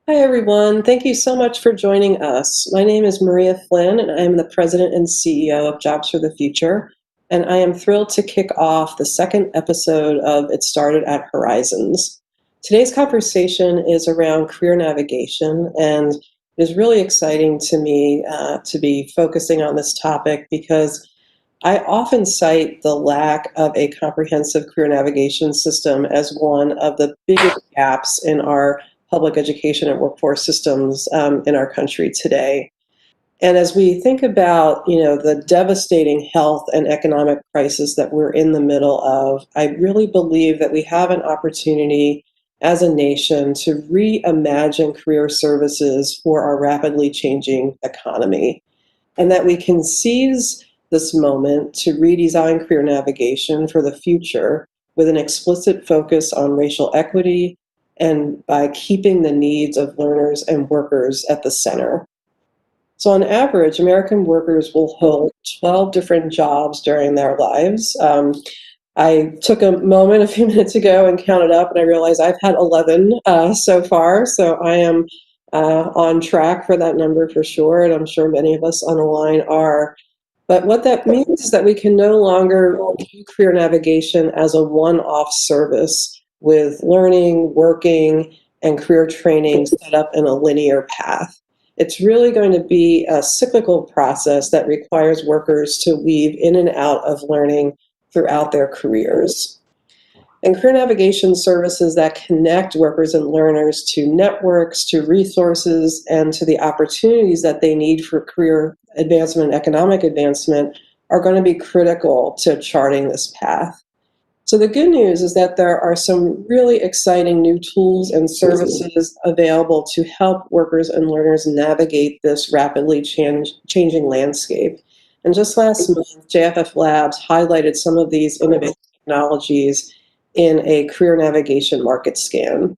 Hi, everyone. Thank you so much for joining us. My name is Maria Flynn, and I am the President and CEO of Jobs for the Future. And I am thrilled to kick off the second episode of It Started at Horizons. Today's conversation is around career navigation, and it is really exciting to me to be focusing on this topic because I often cite the lack of a comprehensive career navigation system as one of the biggest gaps in our public education and workforce systems in our country today. And as we think about, the devastating health and economic crisis that we're in the middle of, I really believe that we have an opportunity as a nation to reimagine career services for our rapidly changing economy, and that we can seize this moment to redesign career navigation for the future with an explicit focus on racial equity and by keeping the needs of learners and workers at the center. So on average, American workers will hold 12 different jobs during their lives. I took a moment a few minutes ago and counted up, and I realized I've had 11 so far. So I am on track for that number for sure, and I'm sure many of us on the line are. But what that means is that we can no longer view career navigation as a one-off service with learning, working, and career training set up in a linear path. It's really going to be a cyclical process that requires workers to weave in and out of learning throughout their careers. And career navigation services that connect workers and learners to networks, to resources, and to the opportunities that they need for career advancement and economic advancement are going to be critical to charting this path. So the good news is that there are some really exciting new tools and services available to help workers and learners navigate this rapidly changing landscape. And just last month, JFFLabs highlighted some of these innovative technologies in a career navigation market scan.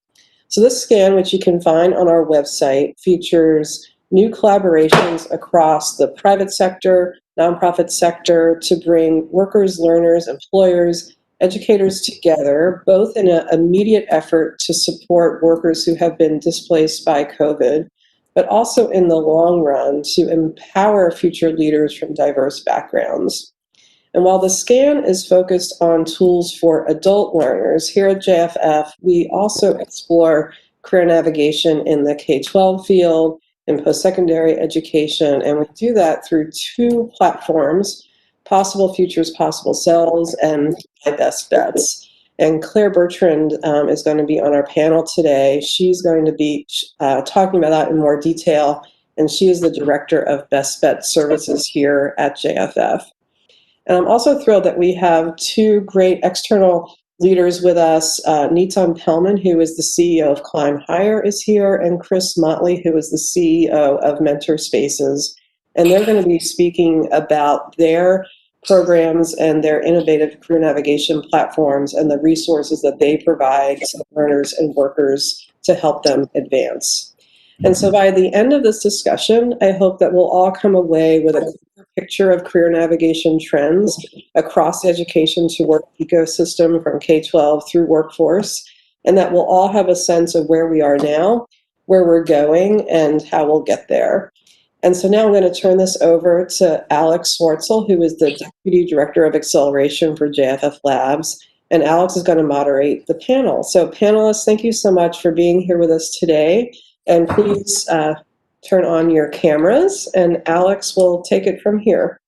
So this scan, which you can find on our website, features new collaborations across the private sector, nonprofit sector to bring workers, learners, employers, educators together, both in an immediate effort to support workers who have been displaced by COVID, but also in the long run to empower future leaders from diverse backgrounds. And while the scan is focused on tools for adult learners, here at JFF, we also explore career navigation in the K-12 field, in post-secondary education, and we do that through two platforms: Possible Futures, Possible Selves, and My Best Bets. And Clare Bertrand is going to be on our panel today. She's going to be talking about that in more detail, and she is the Director of Best Bet Services here at JFF. And I'm also thrilled that we have two great external leaders with us. Nitzan Pelman, who is the CEO of Climb Higher, is here, and Chris Motley, who is the CEO of Mentor Spaces. And they're going to be speaking about their programs and their innovative career navigation platforms and the resources that they provide to learners and workers to help them advance. And so by the end of this discussion, I hope that we'll all come away with a clear picture of career navigation trends across the education to work ecosystem from K-12 through workforce, and that we'll all have a sense of where we are now, where we're going, and how we'll get there. And so now I'm going to turn this over to Alex Swartsel, who is the Deputy Director of Acceleration for JFFLabs. And Alex is going to moderate the panel. So panelists, thank you so much for being here with us today. And please turn on your cameras, and Alex will take it from here.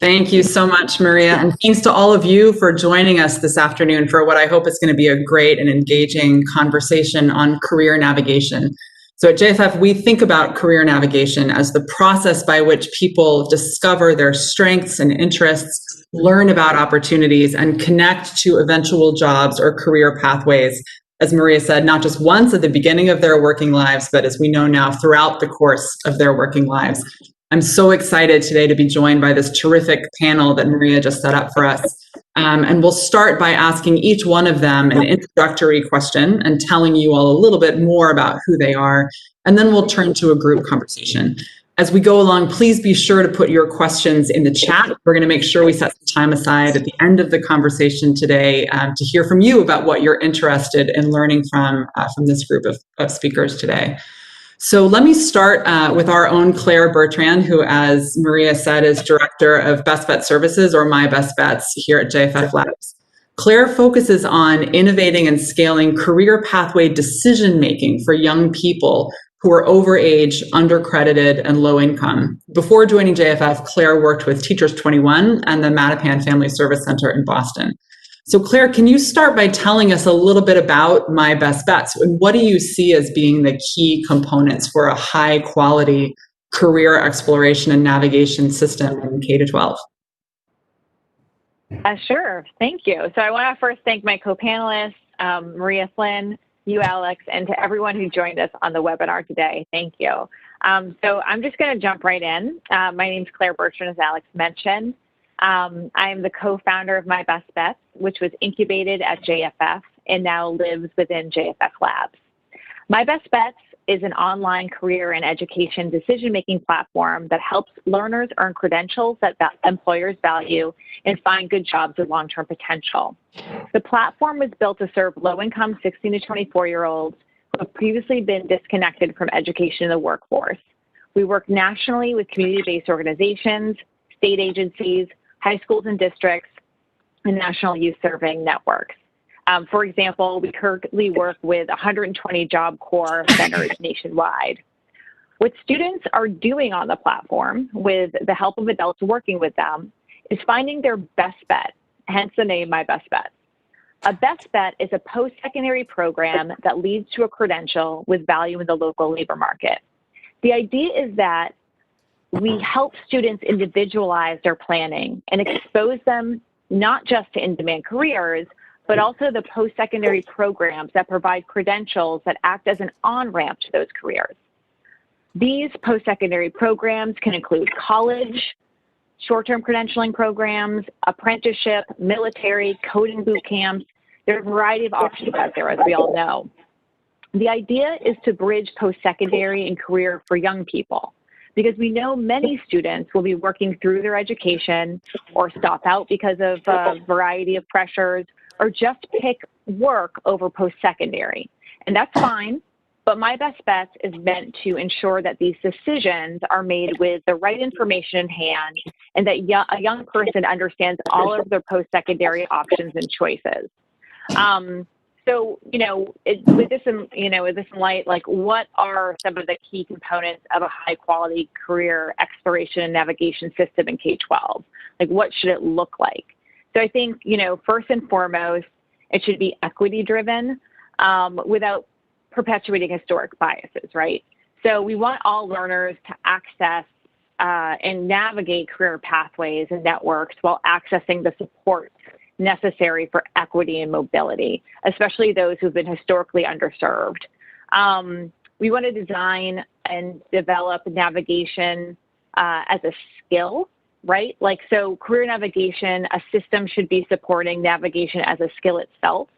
Thank you so much, Maria. And thanks to all of you for joining us this afternoon for what I hope is going to be a great and engaging conversation on career navigation. So at JFF, we think about career navigation as the process by which people discover their strengths and interests, learn about opportunities, and connect to eventual jobs or career pathways, as Maria said, not just once at the beginning of their working lives, but as we know now, throughout the course of their working lives. I'm so excited today to be joined by this terrific panel that Maria just set up for us. And we'll start by asking each one of them an introductory question and telling you all a little bit more about who they are. And then we'll turn to a group conversation. As we go along, please be sure to put your questions in the chat. We're going to make sure we set some time aside at the end of the conversation today to hear from you about what you're interested in learning from this group of speakers today. So let me start with our own Clare Bertrand, who, as Maria said, is Director of Best Bet Services, or My Best Bets, here at JFFLabs. Clare focuses on innovating and scaling career pathway decision-making for young people who are overage, undercredited, and low income. Before joining JFF, Clare worked with Teachers 21 and the Mattapan Family Service Center in Boston. So Clare, can you start by telling us a little bit about My Best Bets? And what do you see as being the key components for a high quality career exploration and navigation system in K-12? Sure, thank you. So I want to first thank my co-panelists, Maria Flynn, you, Alex, and to everyone who joined us on the webinar today. Thank you. So I'm just going to jump right in. My name is Clare Bertrand, as Alex mentioned. I am the co-founder of My Best Bets, which was incubated at JFF and now lives within JFFLabs. My Best Bets is an online career and education decision-making platform that helps learners earn credentials that employers value and find good jobs with long-term potential. The platform was built to serve low-income 16 to 24-year-olds who have previously been disconnected from education in the workforce. We work nationally with community-based organizations, state agencies, high schools and districts, and national youth serving networks. For example, we currently work with 120 Job Corps centers nationwide. What students are doing on the platform, with the help of adults working with them, is finding their best bet, hence the name My Best Bet. A best bet is a post-secondary program that leads to a credential with value in the local labor market. The idea is that we help students individualize their planning and expose them not just to in-demand careers, but also the post-secondary programs that provide credentials that act as an on-ramp to those careers. These post-secondary programs can include college, short-term credentialing programs, apprenticeship, military, coding boot camps. There are a variety of options out there, as we all know. The idea is to bridge post-secondary and career for young people, because we know many students will be working through their education or stop out because of a variety of pressures, or just pick work over post-secondary. And that's fine, but My Best Bets is meant to ensure that these decisions are made with the right information in hand and that a young person understands all of their post-secondary options and choices. So, with this in light, like, what are some of the key components of a high-quality career exploration and navigation system in K-12? Like, what should it look like? So I think, first and foremost, it should be equity-driven without perpetuating historic biases, right? So we want all learners to access and navigate career pathways and networks while accessing the support necessary for equity and mobility, especially those who've been historically underserved. We want to design and develop navigation as a skill, right? Like, so career navigation, a system should be supporting navigation as a skill itself,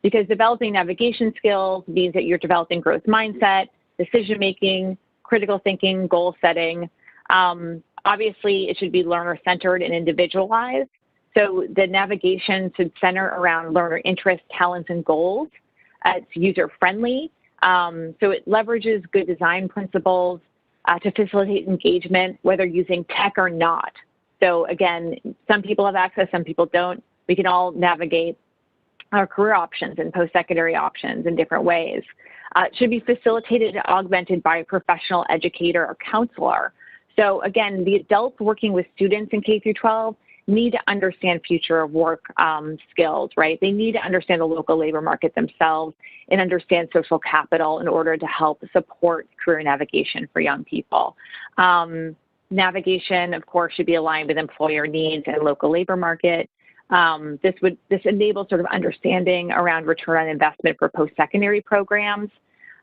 because developing navigation skills means that you're developing growth mindset, decision-making, critical thinking, goal setting. Obviously, it should be learner-centered and individualized. So the navigation should center around learner interests, talents, and goals. It's user-friendly. So it leverages good design principles to facilitate engagement, whether using tech or not. So again, some people have access, some people don't. We can all navigate our career options and post-secondary options in different ways. It should be facilitated and augmented by a professional educator or counselor. So again, the adults working with students in K through 12 need to understand future of work skills, right? They need to understand the local labor market themselves and understand social capital in order to help support career navigation for young people. Navigation, of course, should be aligned with employer needs and local labor market. This enables sort of understanding around return on investment for post-secondary programs.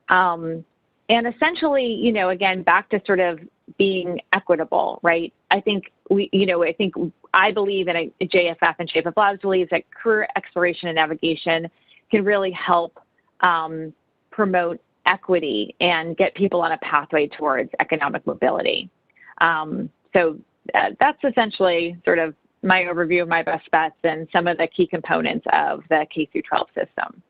And essentially, again, back to sort of being equitable, right? I believe, and JFF and JFFLabs believes that career exploration and navigation can really help promote equity and get people on a pathway towards economic mobility. So that's essentially sort of my overview of my best bets and some of the key components of the K-12 system.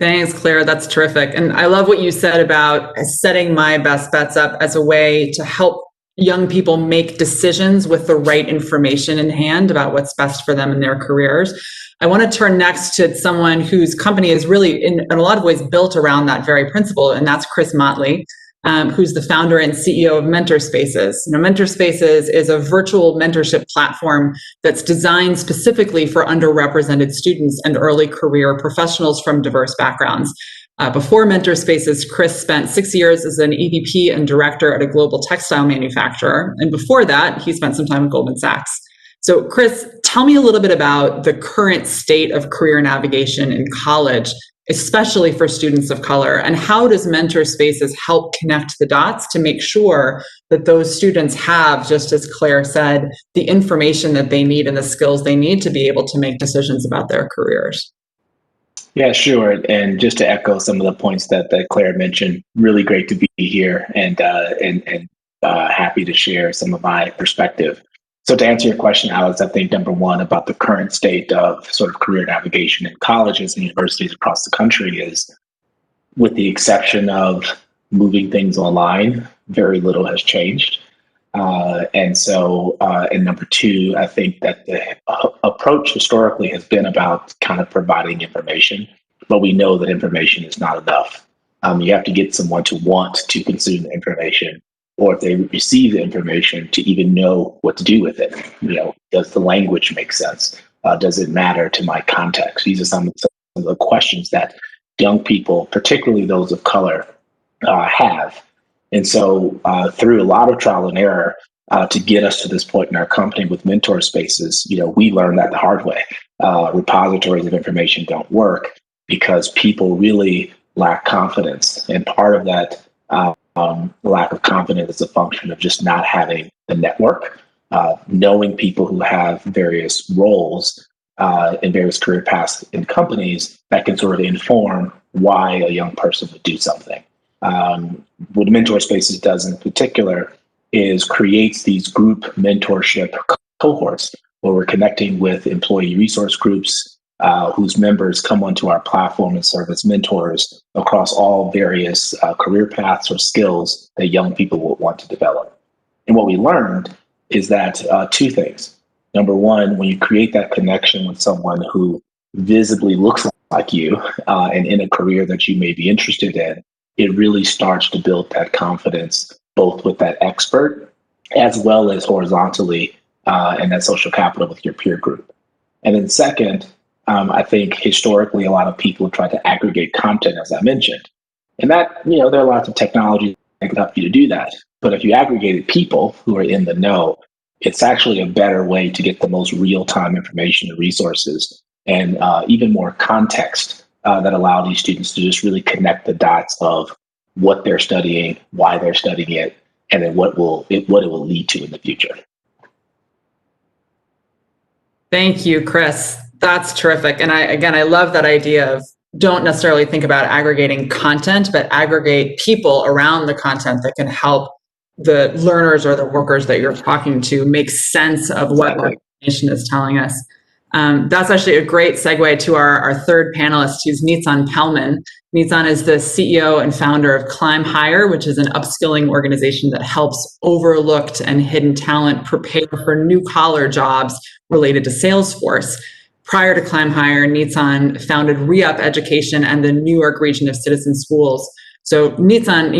Thanks, Claire. That's terrific. And I love what you said about setting my best bets up as a way to help young people make decisions with the right information in hand about what's best for them in their careers. I want to turn next to someone whose company is really, in a lot of ways, built around that very principle, and that's Chris Motley, who's the founder and CEO of Mentor Spaces. Mentor Spaces is a virtual mentorship platform that's designed specifically for underrepresented students and early career professionals from diverse backgrounds. Before Mentor Spaces, Chris spent 6 years as an EVP and director at a global textile manufacturer. And before that, he spent some time at Goldman Sachs. So Chris, tell me a little bit about the current state of career navigation in college, especially for students of color, and how does Mentor Spaces help connect the dots to make sure that those students have, just as Claire said, the information that they need and the skills they need to be able to make decisions about their careers? Yeah, sure. And just to echo some of the points that Claire mentioned, really great to be here and happy to share some of my perspective. So to answer your question, Alex, I think number one about the current state of sort of career navigation in colleges and universities across the country is, with the exception of moving things online, very little has changed. And number two, I think that the approach historically has been about kind of providing information, but we know that information is not enough. You have to get someone to want to consume the information, or if they receive the information, to even know what to do with it. Does the language make sense? Does it matter to my context? These are some of the questions that young people, particularly those of color, have. And so through a lot of trial and error to get us to this point in our company with Mentor Spaces, we learned that the hard way. Repositories of information don't work because people really lack confidence. And part of that lack of confidence is a function of just not having the network, knowing people who have various roles in various career paths in companies that can sort of inform why a young person would do something. What Mentor Spaces does in particular is creates these group mentorship cohorts where we're connecting with employee resource groups whose members come onto our platform and serve as mentors across all various career paths or skills that young people will want to develop. And what we learned is that two things. Number one, when you create that connection with someone who visibly looks like you and in a career that you may be interested in, it really starts to build that confidence, both with that expert as well as horizontally and that social capital with your peer group. And then second, I think historically, a lot of people have tried to aggregate content, as I mentioned. And that, there are lots of technologies that can help you to do that. But if you aggregated people who are in the know, it's actually a better way to get the most real-time information and resources and even more context that allow these students to just really connect the dots of what they're studying, why they're studying it, and then what it will lead to in the future. Thank you, Chris. That's terrific. And I love that idea of don't necessarily think about aggregating content, but aggregate people around the content that can help the learners or the workers that you're talking to make sense of what the information is telling us. That's actually a great segue to our third panelist, who's Nitzan Pelman. Nitzan is the CEO and founder of Climb Higher, which is an upskilling organization that helps overlooked and hidden talent prepare for new collar jobs related to Salesforce. Prior to Climb Higher, Nitzan founded Re-Up Education and the New York region of Citizen Schools. So Nitzan,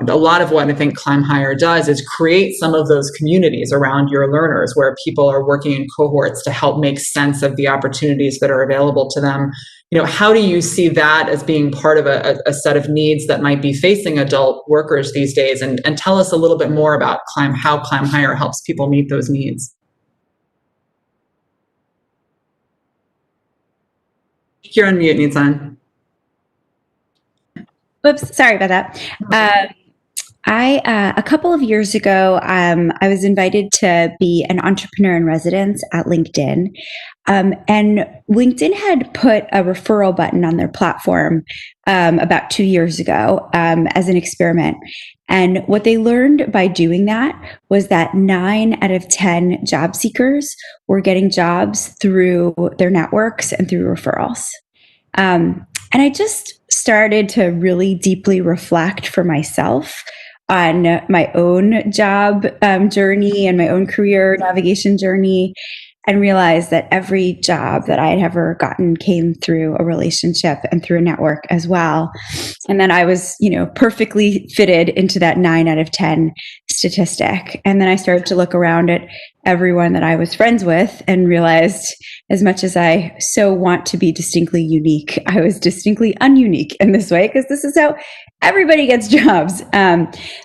a lot of what I think Climb Higher does is create some of those communities around your learners where people are working in cohorts to help make sense of the opportunities that are available to them. How do you see that as being part of a set of needs that might be facing adult workers these days? And tell us a little bit more about how Climb Higher helps people meet those needs. You're on mute, Nitzan. Whoops, sorry about that. A couple of years ago, I was invited to be an entrepreneur in residence at LinkedIn. And LinkedIn had put a referral button on their platform about 2 years ago as an experiment. And what they learned by doing that was that 9 out of 10 job seekers were getting jobs through their networks and through referrals. And I just started to really deeply reflect for myself on my own job journey and my own career navigation journey, and realized that every job that I had ever gotten came through a relationship and through a network as well. And then I was, perfectly fitted into that 9 out of 10 statistic. And then I started to look around at everyone that I was friends with and realized, as much as I so want to be distinctly unique, I was distinctly ununique in this way, because this is how everybody gets jobs.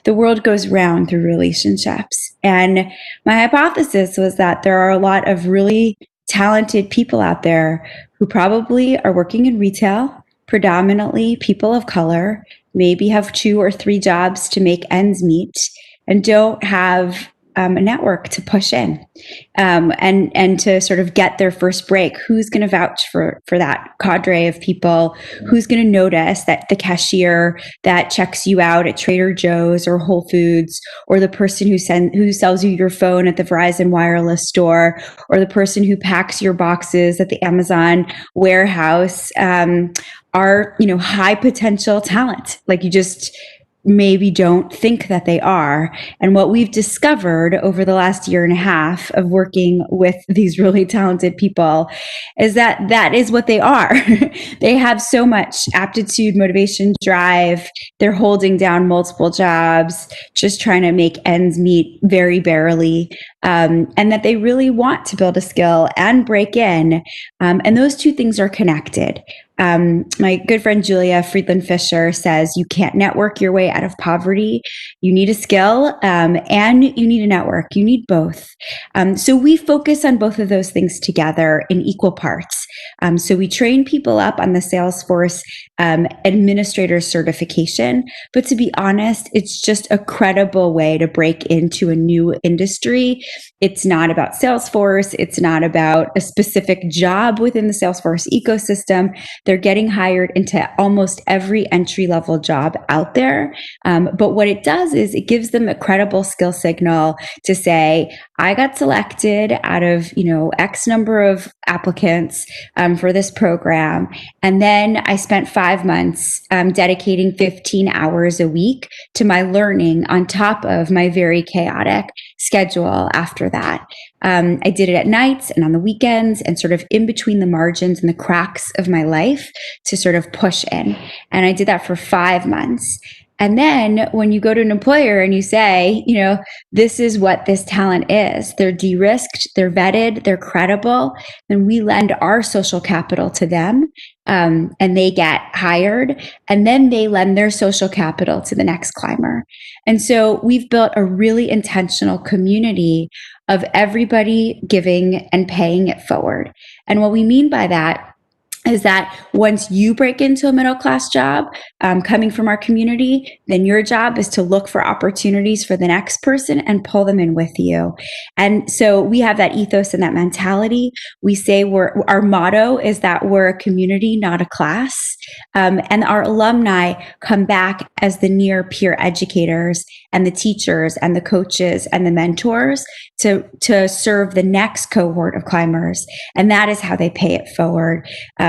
The world goes round through relationships. And my hypothesis was that there are a lot of really talented people out there who probably are working in retail, predominantly people of color, maybe have 2 or 3 jobs to make ends meet, and don't have a network to push in and to sort of get their first break. Who's going to vouch for that cadre of people? Who's going to notice that the cashier that checks you out at Trader Joe's or Whole Foods, or the person who sells you your phone at the Verizon wireless store, or the person who packs your boxes at the Amazon warehouse are, high potential talent? Like, you just maybe don't think that they are. And what we've discovered over the last year and a half of working with these really talented people is that that is what they are. They have so much aptitude, motivation, drive. They're holding down multiple jobs, just trying to make ends meet very barely. And that they really want to build a skill and break in. And those two things are connected. My good friend Julia Friedland Fisher says you can't network your way out of poverty. You need a skill and you need a network. You need both. So we focus on both of those things together in equal parts. So we train people up on the Salesforce administrator certification. But to be honest, it's just a credible way to break into a new industry. It's not about Salesforce. It's not about a specific job within the Salesforce ecosystem. They're getting hired into almost every entry-level job out there. But what it does is it gives them a credible skill signal to say, I got selected out of, X number of applicants for this program. And then I spent 5 months dedicating 15 hours a week to my learning on top of my very chaotic schedule after that. I did it at nights and on the weekends and sort of in between the margins and the cracks of my life to sort of push in. And I did that for 5 months. And then when you go to an employer and you say, this is what this talent is, they're de-risked, they're vetted, they're credible, then we lend our social capital to them and they get hired, and then they lend their social capital to the next climber. And so we've built a really intentional community of everybody giving and paying it forward. And what we mean by that is that once you break into a middle-class job coming from our community, then your job is to look for opportunities for the next person and pull them in with you. And so we have that ethos and that mentality. We say our motto is that we're a community, not a class. And our alumni come back as the near peer educators and the teachers and the coaches and the mentors to serve the next cohort of climbers. And that is how they pay it forward.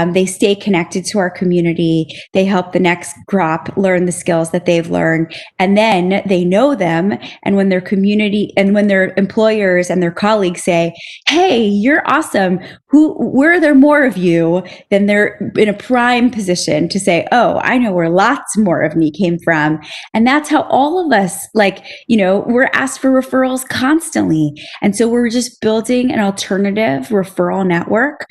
They stay connected to our community. They help the next crop learn the skills that they've learned. And then they know them. And when their community and when their employers and their colleagues say, hey, you're awesome, where are there more of you? Then they're in a prime position to say, oh, I know where lots more of me came from. And that's how all of us, we're asked for referrals constantly. And so we're just building an alternative referral network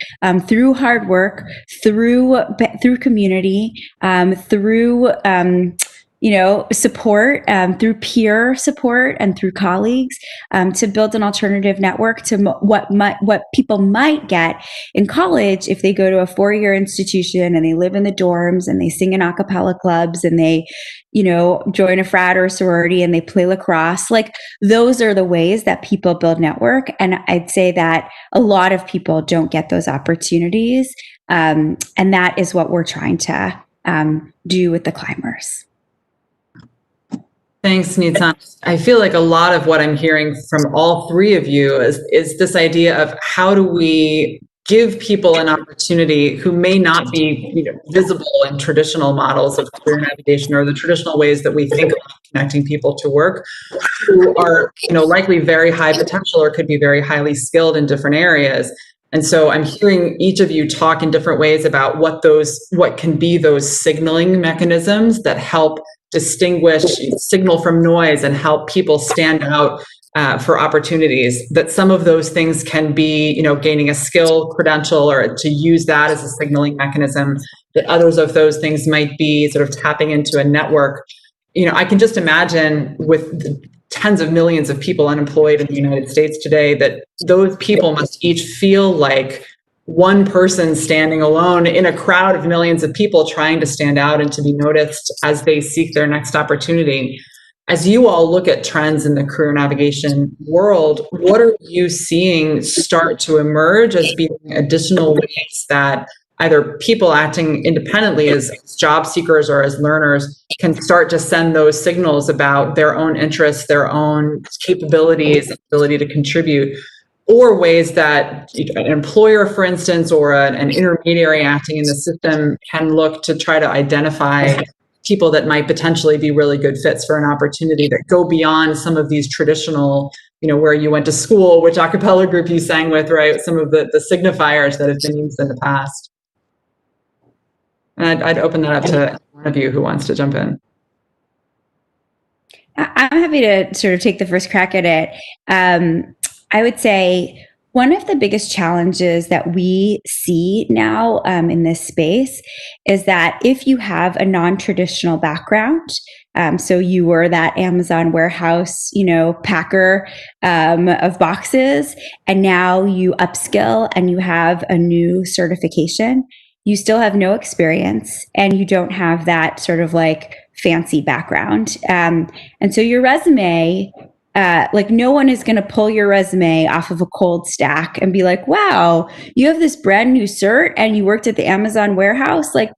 through hard work, through community, through support through peer support and through colleagues to build an alternative network to what people might get in college if they go to a 4-year institution and they live in the dorms and they sing in a cappella clubs and they join a frat or a sorority and they play lacrosse. Like, those are the ways that people build network. And I'd say that a lot of people don't get those opportunities. And that is what we're trying to do with the climbers. Thanks, Nitzan. I feel like a lot of what I'm hearing from all three of you is this idea of how do we give people an opportunity who may not be visible in traditional models of career navigation or the traditional ways that we think of connecting people to work, who are likely very high potential or could be very highly skilled in different areas. And so I'm hearing each of you talk in different ways about what can be those signaling mechanisms that help distinguish signal from noise and help people stand out for opportunities. That some of those things can be, gaining a skill credential or to use that as a signaling mechanism. That others of those things might be sort of tapping into a network. I can just imagine with the tens of millions of people unemployed in the United States today, that those people must each feel like one person standing alone in a crowd of millions of people trying to stand out and to be noticed as they seek their next opportunity. As you all look at trends in the career navigation world, what are you seeing start to emerge as being additional ways that either people acting independently as job seekers or as learners can start to send those signals about their own interests, their own capabilities, ability to contribute? Or ways that an employer, for instance, or an intermediary acting in the system can look to try to identify people that might potentially be really good fits for an opportunity that go beyond some of these traditional, where you went to school, which a cappella group you sang with, right? Some of the signifiers that have been used in the past. And I'd open that up to one of you who wants to jump in. I'm happy to sort of take the first crack at it. I would say one of the biggest challenges that we see now in this space is that if you have a non-traditional background, so you were that Amazon warehouse, packer of boxes, and now you upskill and you have a new certification, you still have no experience and you don't have that sort of like fancy background. And so your resume, no one is going to pull your resume off of a cold stack and be like, wow, you have this brand new cert and you worked at the Amazon warehouse. Like,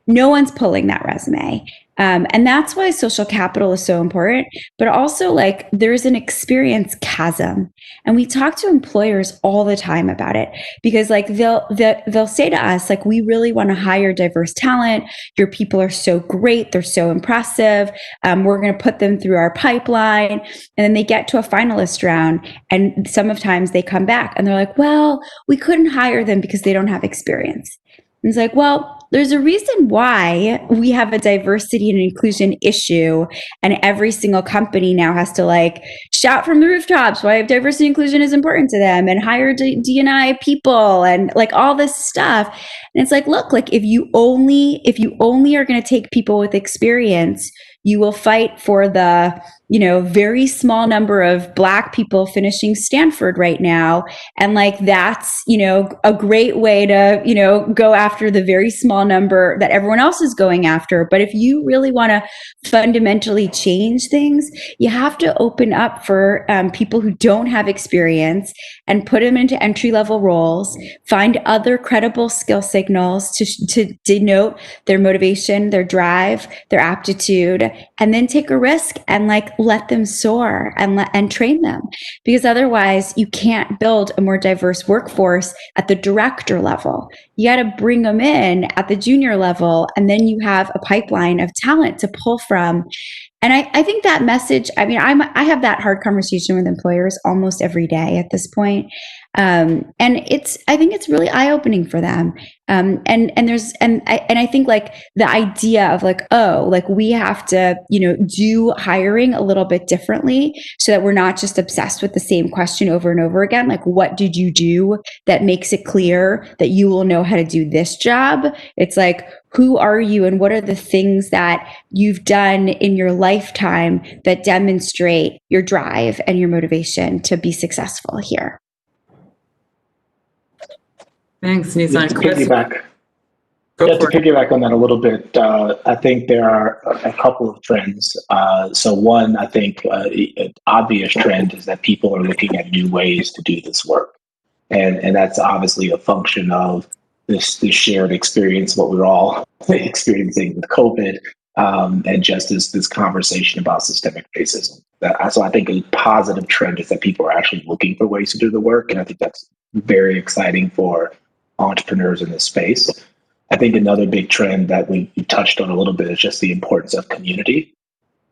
no one's pulling that resume. And that's why social capital is so important, but also there's an experience chasm. And we talk to employers all the time about it because they'll say to us, we really want to hire diverse talent. Your people are so great. They're so impressive. We're going to put them through our pipeline. And then they get to a finalist round and sometimes they come back and they're like, well, we couldn't hire them because they don't have experience. And it's like, well, there's a reason why we have a diversity and inclusion issue, and every single company now has to shout from the rooftops why diversity and inclusion is important to them and hire D&I people and all this stuff. And it's look, if you only are going to take people with experience, you will fight for the very small number of Black people finishing Stanford right now. And that's, a great way to, go after the very small number that everyone else is going after. But if you really want to fundamentally change things, you have to open up for people who don't have experience and put them into entry-level roles, find other credible skill signals to denote their motivation, their drive, their aptitude, and then take a risk and let them soar and train them. Because otherwise you can't build a more diverse workforce at the director level. You got to bring them in at the junior level, and then you have a pipeline of talent to pull from. And I think that message, I have that hard conversation with employers almost every day at this point. And I think it's really eye opening for them. And I think like the idea of like, oh, like we have to, do hiring a little bit differently so that we're not just obsessed with the same question over and over again. Like, what did you do that makes it clear that you will know how to do this job? It's like, who are you and what are the things that you've done in your lifetime that demonstrate your drive and your motivation to be successful here? Thanks, Nitzan. To piggyback on that a little bit, I think there are a couple of trends. So one, I think an obvious trend is that people are looking at new ways to do this work. And that's obviously a function of this shared experience, what we're all experiencing with COVID, and just this conversation about systemic racism. So I think a positive trend is that people are actually looking for ways to do the work. And I think that's very exciting for entrepreneurs in this space. I think another big trend that we touched on a little bit is just the importance of community.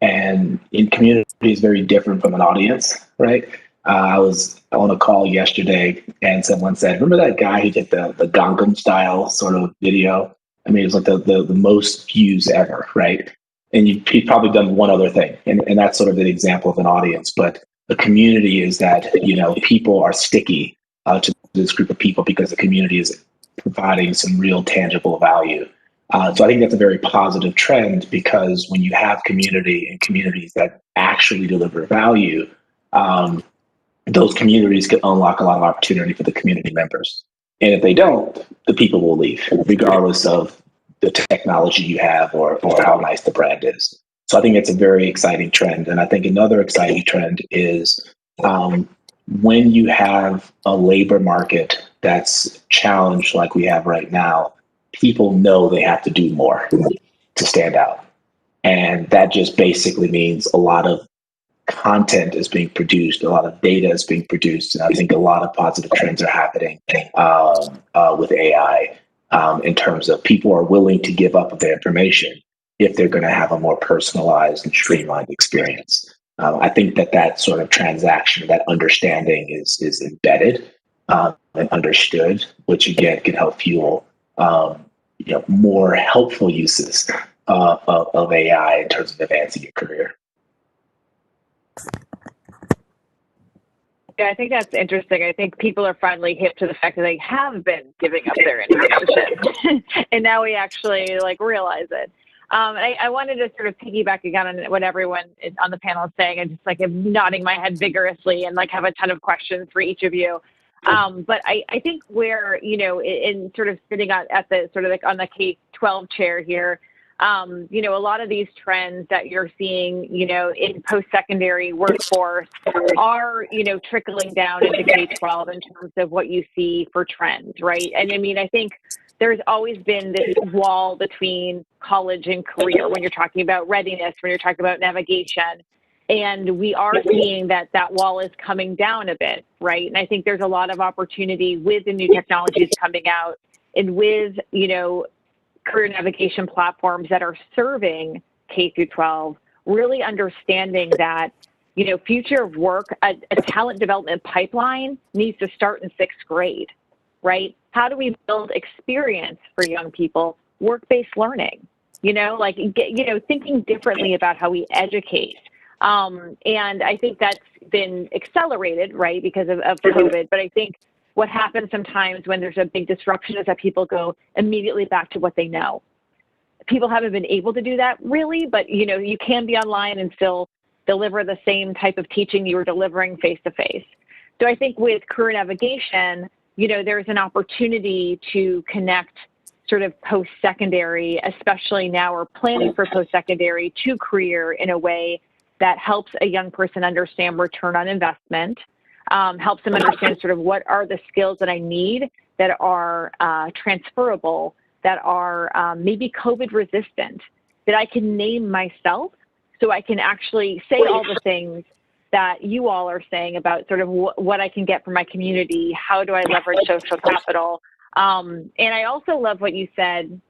And in community is very different from an audience, right? I was on a call yesterday and someone said, remember that guy who did the Gangnam style sort of video? I mean, it was like the most views ever, right? And he'd probably done one other thing. And that's sort of an example of an audience. But the community is that, people are sticky to this group of people because the community is providing some real tangible value. So I think that's a very positive trend because when you have community and communities that actually deliver value, those communities can unlock a lot of opportunity for the community members. And if they don't, the people will leave, regardless of the technology you have or how nice the brand is. So I think it's a very exciting trend. And I think another exciting trend is when you have a labor market that's challenged like we have right now, people know they have to do more to stand out. And that just basically means a lot of content is being produced, a lot of data is being produced. And I think a lot of positive trends are happening with AI in terms of people are willing to give up their information if they're going to have a more personalized and streamlined experience. I think that sort of transaction, that understanding is embedded and understood, which again can help fuel more helpful uses of AI in terms of advancing your career. Yeah, I think that's interesting. I think people are finally hip to the fact that they have been giving up their information, and now we actually realize it. I wanted to sort of piggyback again on what everyone on the panel is saying, and just I'm nodding my head vigorously and have a ton of questions for each of you. But I think where, in sort of sitting at the sort of on the K-12 chair here, a lot of these trends that you're seeing, in post-secondary workforce are, trickling down into K-12 in terms of what you see for trends, right? And I mean, I think there's always been this wall between college and career when you're talking about readiness, when you're talking about navigation. And we are seeing that wall is coming down a bit, right? And I think there's a lot of opportunity with the new technologies coming out and with, career navigation platforms that are serving K through 12, really understanding that, future of work, a talent development pipeline needs to start in 6th grade, right? How do we build experience for young people? Work-based learning, thinking differently about how we educate. And I think that's been accelerated, right, because of COVID. But I think what happens sometimes when there's a big disruption is that people go immediately back to what they know. People haven't been able to do that really, but you can be online and still deliver the same type of teaching you were delivering face-to-face. So I think with career navigation, there's an opportunity to connect sort of post-secondary, especially now we're planning for post-secondary, to career in a way that helps a young person understand return on investment, helps them understand sort of what are the skills that I need that are transferable, that are maybe COVID resistant, that I can name myself so I can actually say all the things that you all are saying about sort of what I can get from my community, how do I leverage social capital. And I also love what you said,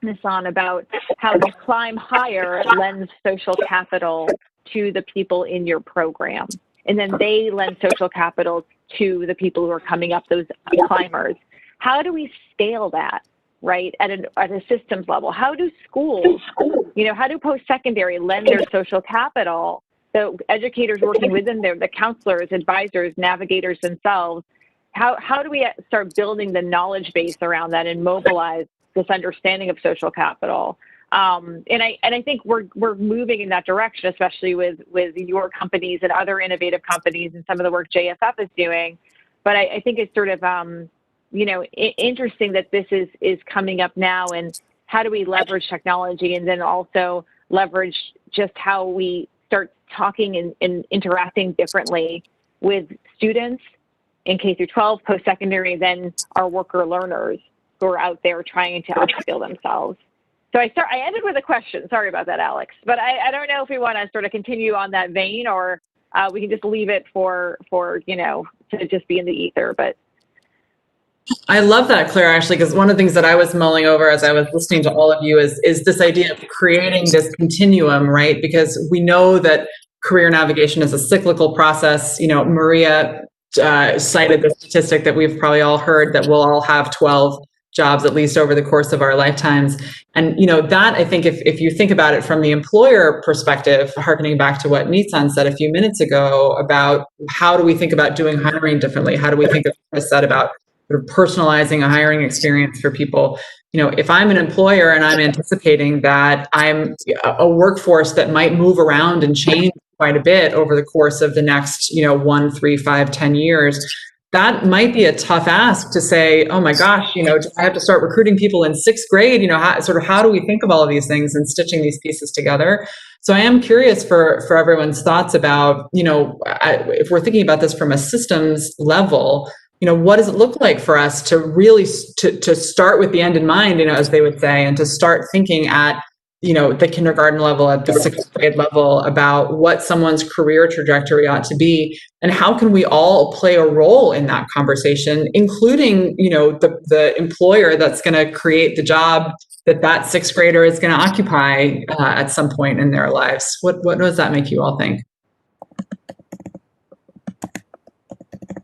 Nitzan, about how to climb higher lends social capital to the people in your program. and then they lend social capital to the people who are coming up, those climbers. How do we scale that, right, at a systems level? How do schools, how do post-secondary lend their social capital? The educators working within there, the counselors, advisors, navigators themselves, how do we start building the knowledge base around that and mobilize this understanding of social capital? And I think we're moving in that direction, especially with your companies and other innovative companies and some of the work JFF is doing. But I think it's sort of interesting that this is coming up now, and how do we leverage technology, and then also leverage just how we start talking and interacting differently with students in K through 12, post-secondary, than our worker learners who are out there trying to upskill themselves. So I ended with a question. Sorry about that, Alex. But I don't know if we want to sort of continue on that vein, or we can just leave it for to just be in the ether. But I love that, Claire, actually, because one of the things that I was mulling over as I was listening to all of you is this idea of creating this continuum, right? Because we know that career navigation is a cyclical process. Maria cited the statistic that we've probably all heard, that we'll all have 12 jobs at least over the course of our lifetimes. And, that, I think, if you think about it from the employer perspective, harkening back to what Nitzan said a few minutes ago about how do we think about doing hiring differently? How do we think, as Chris said, about sort of personalizing a hiring experience for people? If I'm an employer and I'm anticipating that I'm a workforce that might move around and change quite a bit over the course of the next, 1, 3, 5, 10 years, that might be a tough ask to say, oh my gosh, I have to start recruiting people in 6th grade. How do we think of all of these things and stitching these pieces together? So I am curious for everyone's thoughts about, if we're thinking about this from a systems level, what does it look like for us to really to start with the end in mind, as they would say, and to start thinking at the kindergarten level, at the 6th grade level, about what someone's career trajectory ought to be, and how can we all play a role in that conversation, including, the employer that's going to create the job that 6th grader is going to occupy at some point in their lives. What does that make you all think?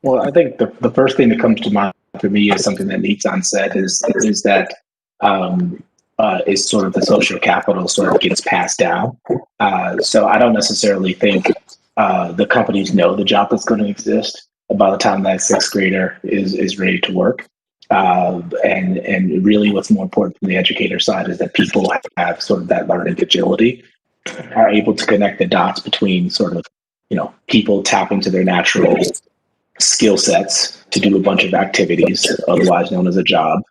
Well, I think the first thing that comes to mind for me is something that Nitzan said is that is sort of the social capital sort of gets passed down. So I don't necessarily think the companies know the job that's going to exist by the time that 6th grader is ready to work. And really what's more important from the educator side is that people have sort of that learning agility, are able to connect the dots between sort of, people tap into their natural skill sets to do a bunch of activities, otherwise known as a job,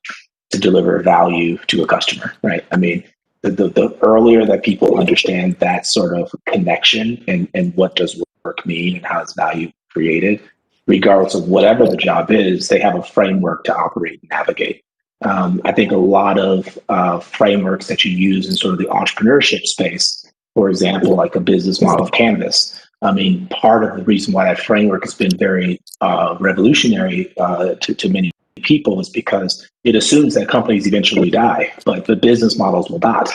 to deliver value to a customer, right? I mean, the earlier that people understand that sort of connection and what does work mean and how is value created, regardless of whatever the job is, they have a framework to operate and navigate. I think a lot of frameworks that you use in sort of the entrepreneurship space, for example, like a business model canvas. I mean, part of the reason why that framework has been very revolutionary to many people is because it assumes that companies eventually die, but the business models will not.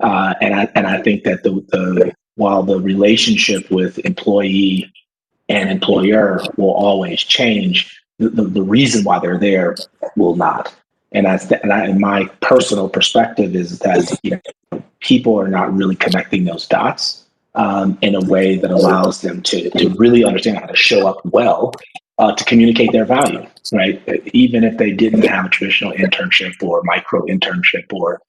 And I think that while the relationship with employee and employer will always change, the reason why they're there will not. And my personal perspective is that people are not really connecting those dots in a way that allows them to really understand how to show up well to communicate their value, right? Even if they didn't have a traditional internship or micro internship or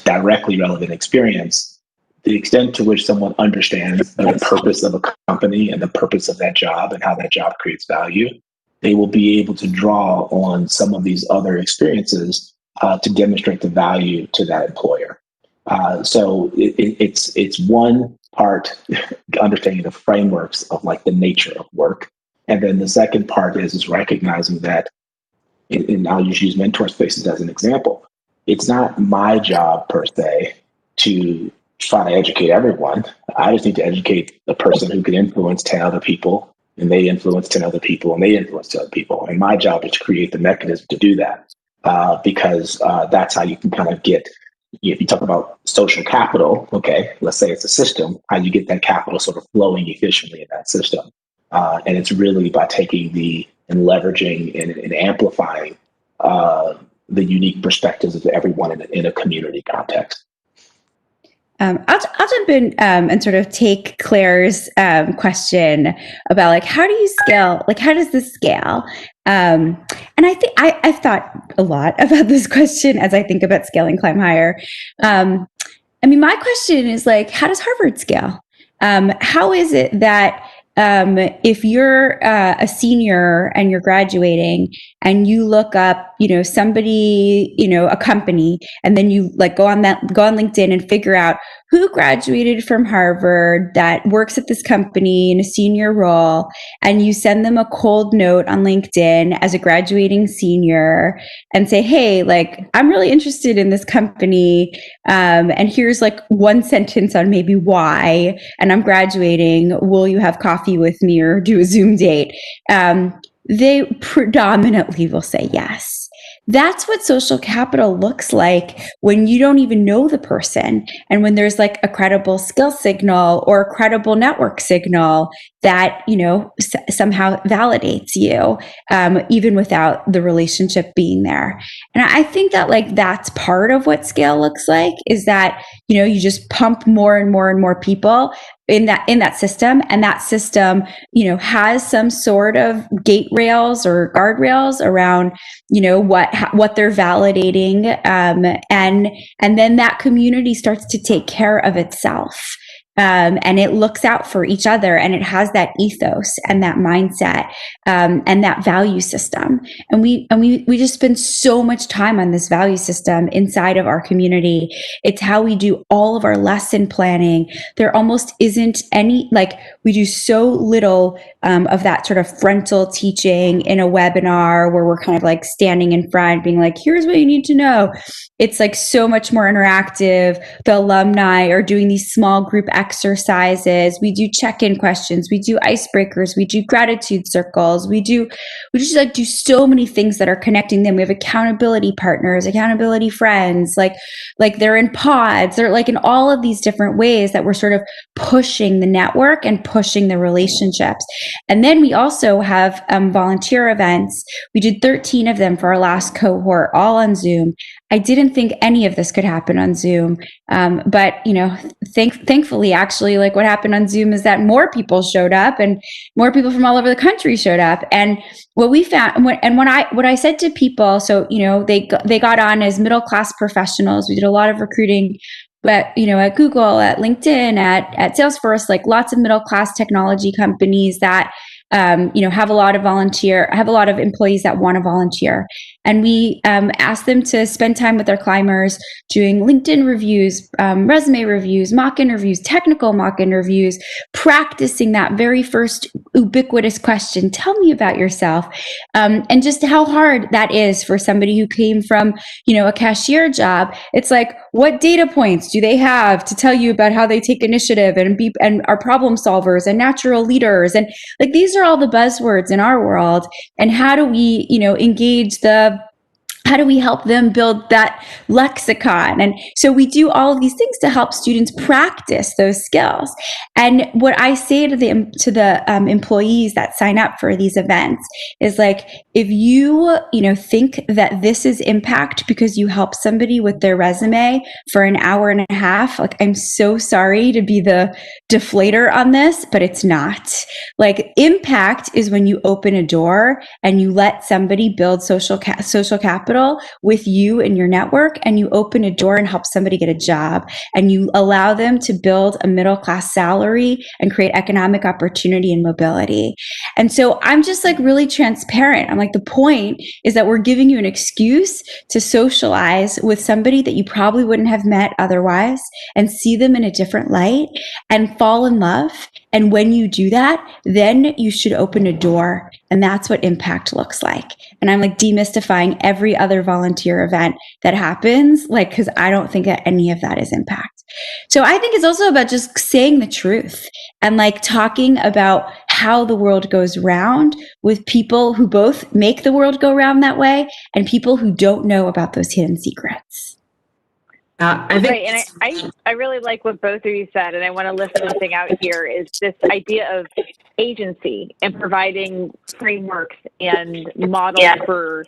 directly relevant experience, the extent to which someone understands the purpose of a company and the purpose of that job and how that job creates value, they will be able to draw on some of these other experiences to demonstrate the value to that employer. So it's one part understanding the frameworks of like the nature of work. And then the second part is recognizing that, and I'll just use mentor spaces as an example. It's not my job per se to try to educate everyone. I just need to educate the person who can influence 10 other people, and they influence 10 other people, and they influence 10 other people. And my job is to create the mechanism to do that because that's how you can kind of get, if you talk about social capital, okay, let's say it's a system, how you get that capital sort of flowing efficiently in that system. And it's really by taking and leveraging and amplifying the unique perspectives of everyone in a community context. I'll jump in and sort of take Claire's question about like, how do you scale? Like, how does this scale? And I think I've thought a lot about this question as I think about scaling Climb Higher. I mean, my question is like, how does Harvard scale? How is it that if you're a senior and you're graduating and you look up, somebody, a company, and then you like go on LinkedIn and figure out who graduated from Harvard that works at this company in a senior role, and you send them a cold note on LinkedIn as a graduating senior and say, hey, like, I'm really interested in this company. And here's like one sentence on maybe why, and I'm graduating. Will you have coffee with me or do a Zoom date? They predominantly will say yes. That's what social capital looks like when you don't even know the person, and when there's like a credible skill signal or a credible network signal that, somehow validates you, even without the relationship being there. And I think that like that's part of what scale looks like, is that, you just pump more and more and more people in that system, and that system, has some sort of gate rails or guardrails around, what they're validating, and then that community starts to take care of itself. And it looks out for each other, and it has that ethos and that mindset, and that value system. And we just spend so much time on this value system inside of our community. It's how we do all of our lesson planning. There almost isn't any, like, we do so little of that sort of frontal teaching in a webinar where we're kind of like standing in front being like, here's what you need to know. It's like so much more interactive. The alumni are doing these small group exercises. We do check-in questions. We do icebreakers. We do gratitude circles. We just like do so many things that are connecting them. We have accountability partners, accountability friends, like they're in pods. They're like in all of these different ways that we're sort of pushing the network and pushing the relationships. And then we also have volunteer events. We did 13 of them for our last cohort, all on Zoom. I didn't think any of this could happen on Zoom. But, thankfully, actually, like what happened on Zoom is that more people showed up, and more people from all over the country showed up. And what we found, what I said to people, so, they got on as middle-class professionals. We did a lot of recruiting, but, at Google, at LinkedIn, at Salesforce, like lots of middle-class technology companies that, have a lot of employees that want to volunteer. And we asked them to spend time with their climbers doing LinkedIn reviews, resume reviews, mock interviews, technical mock interviews, practicing that very first ubiquitous question, tell me about yourself, and just how hard that is for somebody who came from, a cashier job. It's like, what data points do they have to tell you about how they take initiative and are problem solvers and natural leaders? And like, these are all the buzzwords in our world. And how do we, how do we help them build that lexicon? And so we do all of these things to help students practice those skills. And what I say to the employees that sign up for these events is like, if you think that this is impact because you help somebody with their resume for an hour and a half, like, I'm so sorry to be the deflator on this, but it's not. Like, impact is when you open a door and you let somebody build social capital with you and your network, and you open a door and help somebody get a job, and you allow them to build a middle-class salary and create economic opportunity and mobility. And so I'm just like really transparent. I'm like, the point is that we're giving you an excuse to socialize with somebody that you probably wouldn't have met otherwise, and see them in a different light and fall in love. And when you do that, then you should open a door. And that's what impact looks like. And I'm like demystifying every other volunteer event that happens, like, because I don't think that any of that is impact. So I think it's also about just saying the truth and like talking about how the world goes round with people who both make the world go round that way and people who don't know about those hidden secrets. I think, right, and I really like what both of you said, and I want to list something out here, is this idea of agency and providing frameworks and models for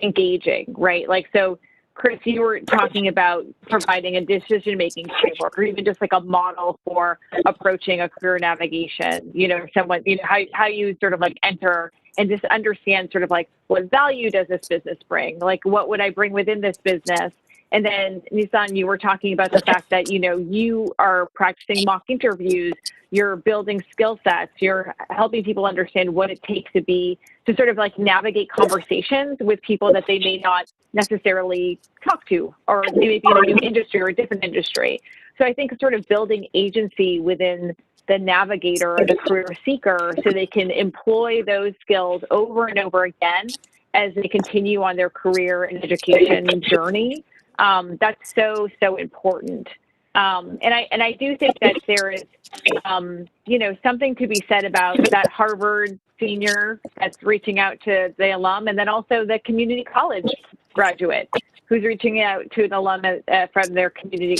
engaging, right? Like, so Chris, you were talking about providing a decision-making framework, or even just like a model for approaching a career navigation, someone, how you sort of like enter and just understand sort of like, what value does this business bring? Like, what would I bring within this business? And then, Nitzan, you were talking about the fact that, you are practicing mock interviews, you're building skill sets, you're helping people understand what it takes to sort of like navigate conversations with people that they may not necessarily talk to, or they may be in a new industry or a different industry. So I think sort of building agency within the navigator or the career seeker so they can employ those skills over and over again as they continue on their career and education journey. That's so important. And I do think that there is, something to be said about that Harvard senior that's reaching out to the alum, and then also the community college graduate who's reaching out to an alum from their community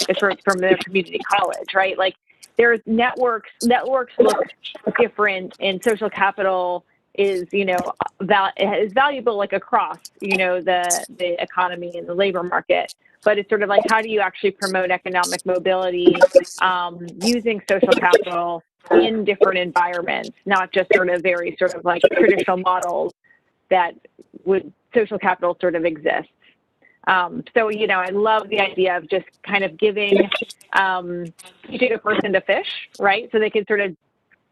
college, right? Like, there's networks look different, and social capital is valuable like across the economy and the labor market. But it's sort of like, how do you actually promote economic mobility using social capital in different environments, not just sort of very sort of like traditional models that would social capital sort of exist. So, I love the idea of just kind of teaching a person to fish, right? So they can sort of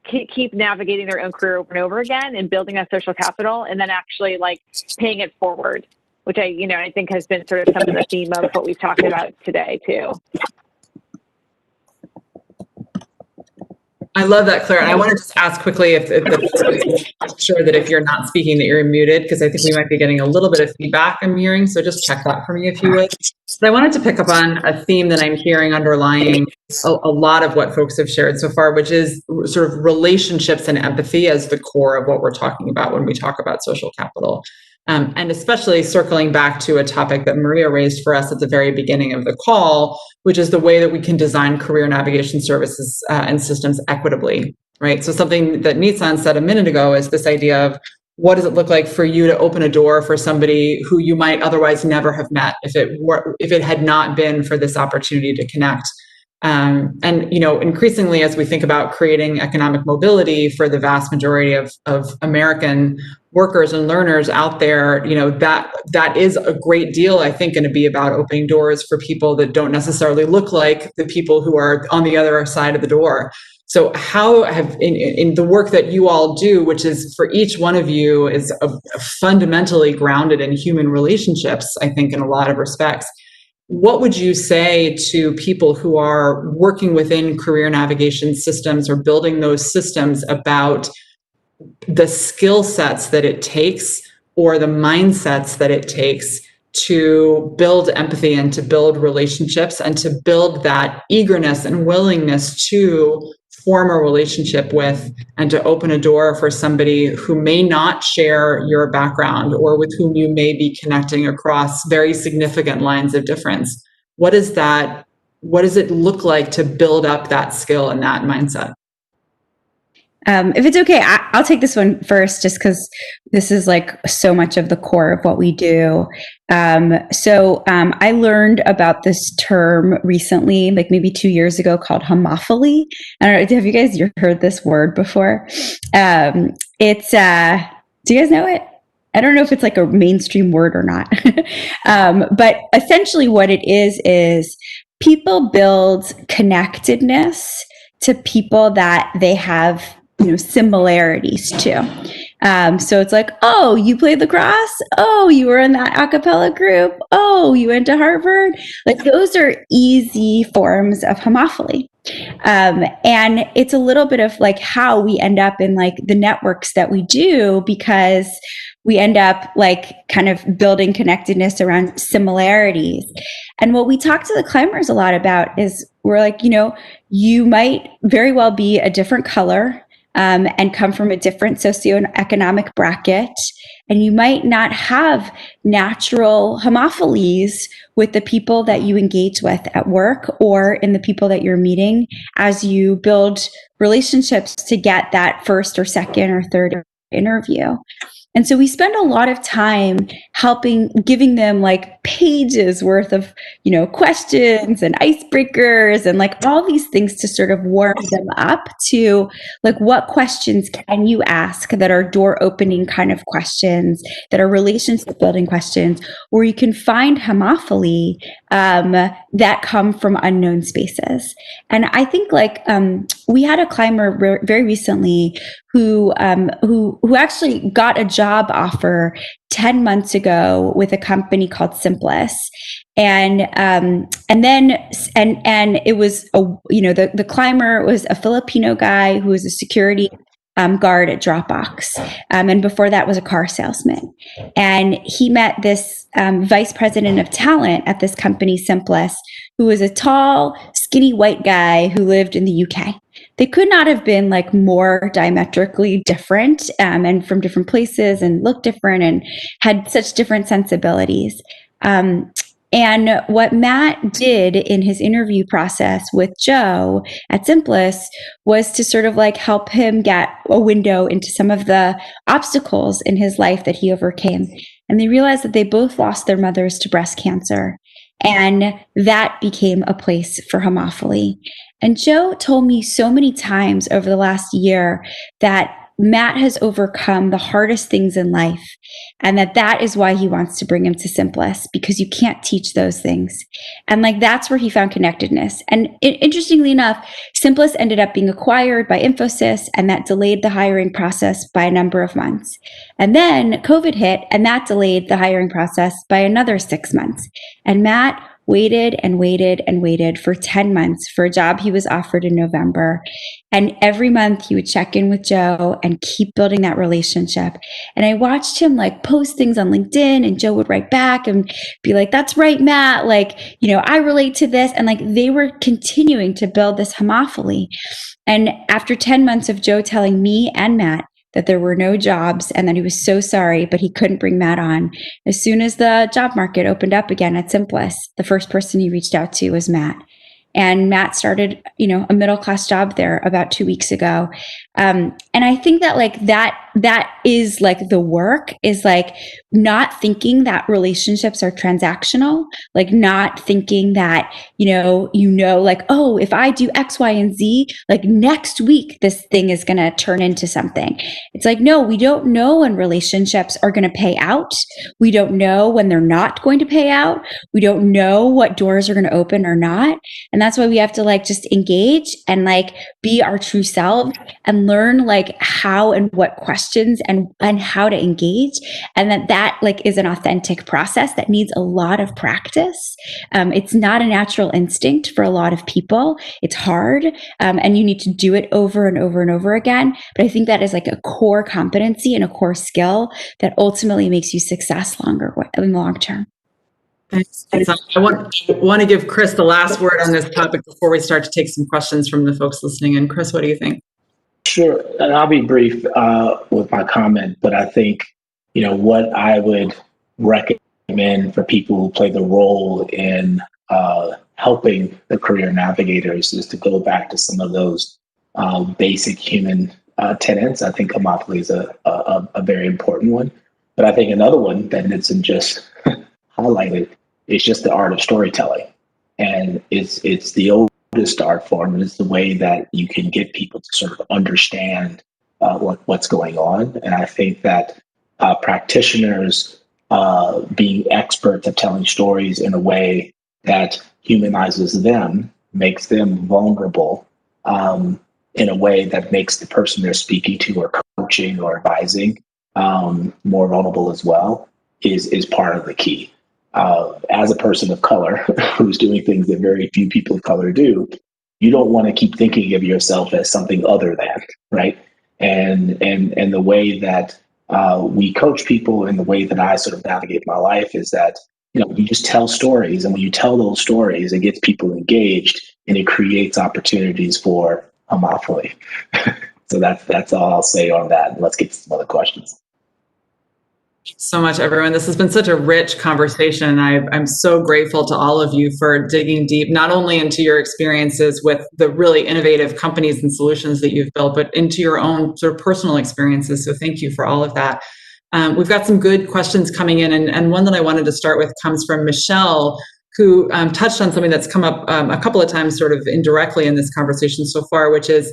keep navigating their own career over and over again and building that social capital, and then actually like paying it forward, which I think has been sort of some of the theme of what we've talked about today too. I love that, Claire. And I want to just ask quickly if I'm sure that if you're not speaking that you're muted, because I think we might be getting a little bit of feedback I'm hearing. So just check that for me if you would. But I wanted to pick up on a theme that I'm hearing underlying a lot of what folks have shared so far, which is sort of relationships and empathy as the core of what we're talking about when we talk about social capital. And especially circling back to a topic that Maria raised for us at the very beginning of the call, which is the way that we can design career navigation services and systems equitably, right? So something that Nitzan said a minute ago is this idea of, what does it look like for you to open a door for somebody who you might otherwise never have met if it had not been for this opportunity to connect? And increasingly, as we think about creating economic mobility for the vast majority of American workers and learners out there, that is a great deal, I think, going to be about opening doors for people that don't necessarily look like the people who are on the other side of the door. So how have, in the work that you all do, which is for each one of you is fundamentally grounded in human relationships, I think, in a lot of respects, what would you say to people who are working within career navigation systems or building those systems about the skill sets that it takes or the mindsets that it takes to build empathy and to build relationships and to build that eagerness and willingness to form a relationship with and to open a door for somebody who may not share your background or with whom you may be connecting across very significant lines of difference? What does it look like to build up that skill and that mindset? If it's okay, I'll take this one first, just because this is like so much of the core of what we do. I learned about this term recently, like maybe 2 years ago, called homophily. I don't know, have you guys heard this word before? Do you guys know it? I don't know if it's like a mainstream word or not. But essentially what it is people build connectedness to people that they have similarities to. So it's like, oh, you played lacrosse? Oh, you were in that a cappella group? Oh, you went to Harvard? Like, those are easy forms of homophily. And it's a little bit of like how we end up in like the networks that we do, because we end up like kind of building connectedness around similarities. And what we talk to the climbers a lot about is we're like, you might very well be a different color. and come from a different socioeconomic bracket. And you might not have natural homophilies with the people that you engage with at work or in the people that you're meeting as you build relationships to get that first or second or third interview. And so we spend a lot of time giving them like pages worth of, questions and icebreakers and like all these things to sort of warm them up to like, what questions can you ask that are door opening kind of questions, that are relationship building questions, where you can find homophily that come from unknown spaces. And I think we had a climber very recently who actually got a job offer 10 months ago with a company called Simplus. And it was the climber was a Filipino guy who was a security guard at Dropbox. And before that was a car salesman. And he met this vice president of talent at this company, Simplus, who was a tall, skinny white guy who lived in the UK. They could not have been like more diametrically different and from different places and looked different and had such different sensibilities. And what Matt did in his interview process with Joe at Simplus was to sort of like help him get a window into some of the obstacles in his life that he overcame. And they realized that they both lost their mothers to breast cancer. And that became a place for homophily. And Joe told me so many times over the last year that Matt has overcome the hardest things in life, and that is why he wants to bring him to Simplus, because you can't teach those things. And like, that's where he found connectedness. And interestingly enough, Simplus ended up being acquired by Infosys, and that delayed the hiring process by a number of months. And then COVID hit, and that delayed the hiring process by another 6 months. And Matt waited and waited and waited for 10 months for a job he was offered in November. And every month he would check in with Joe and keep building that relationship. And I watched him like post things on LinkedIn, and Joe would write back and be like, "That's right, Matt. Like, I relate to this." And like, they were continuing to build this homophily. And after 10 months of Joe telling me and Matt that there were no jobs and that he was so sorry, but he couldn't bring Matt on, as soon as the job market opened up again at Simplus, the first person he reached out to was Matt. And Matt started, a middle-class job there about 2 weeks ago. And I think that like that is like the work is like not thinking that relationships are transactional, like not thinking that, like, oh, if I do X, Y, and Z, like next week, this thing is going to turn into something. It's like, no, we don't know when relationships are going to pay out. We don't know when they're not going to pay out. We don't know what doors are going to open or not. And that's why we have to like just engage and like be our true selves and learn like how and what questions and how to engage. And that like is an authentic process that needs a lot of practice. It's not a natural instinct for a lot of people. It's hard. And you need to do it over and over and over again. But I think that is like a core competency and a core skill that ultimately makes you success in the long term. Thanks. I want to give Chris the last word on this topic before we start to take some questions from the folks listening in. Chris, what do you think? Sure, and I'll be brief with my comment, but I think, what I would recommend for people who play the role in helping the career navigators is to go back to some of those basic human tenets. I think homophily is a very important one, but I think another one that Nitzan just highlighted is just the art of storytelling, and it's the oldest art form, and it's the way that you can get people to sort of understand what's going on. And I think that practitioners being experts at telling stories in a way that humanizes them, makes them vulnerable, in a way that makes the person they're speaking to or coaching or advising more vulnerable as well, is part of the key. As a person of color who's doing things that very few people of color do, you don't want to keep thinking of yourself as something other than, right? And the way that we coach people and the way that I sort of navigate my life is that, you just tell stories. And when you tell those stories, it gets people engaged and it creates opportunities for homophily. So that's all I'll say on that. Let's get to some other questions. So much, everyone. This has been such a rich conversation. I'm so grateful to all of you for digging deep, not only into your experiences with the really innovative companies and solutions that you've built, but into your own sort of personal experiences. So thank you for all of that. We've got some good questions coming in, and one that I wanted to start with comes from Michelle, who touched on something that's come up a couple of times sort of indirectly in this conversation so far, which is,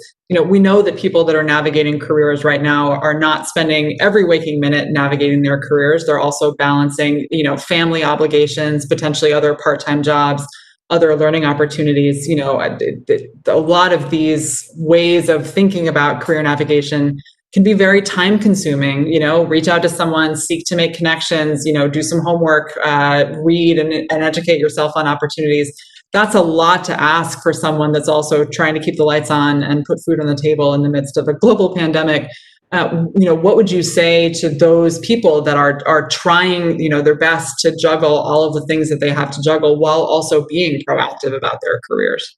we know that people that are navigating careers right now are not spending every waking minute navigating their careers. They're also balancing, family obligations, potentially other part-time jobs, other learning opportunities. A lot of these ways of thinking about career navigation can be very time consuming. Reach out to someone, seek to make connections, do some homework, read and educate yourself on opportunities. That's a lot to ask for someone that's also trying to keep the lights on and put food on the table in the midst of a global pandemic. What would you say to those people that are trying, their best to juggle all of the things that they have to juggle while also being proactive about their careers?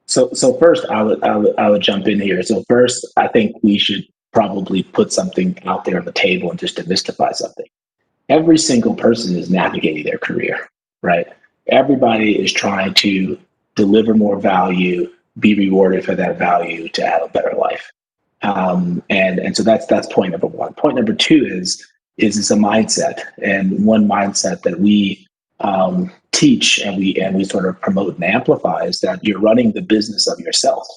So first, I would jump in here. So first, I think we should probably put something out there on the table and just demystify something. Every single person is navigating their career, right? Everybody is trying to deliver more value, be rewarded for that value, to have a better life. And so that's point number one. Point number two is it's a mindset, and one mindset that we teach and we sort of promote and amplify is that you're running the business of yourself.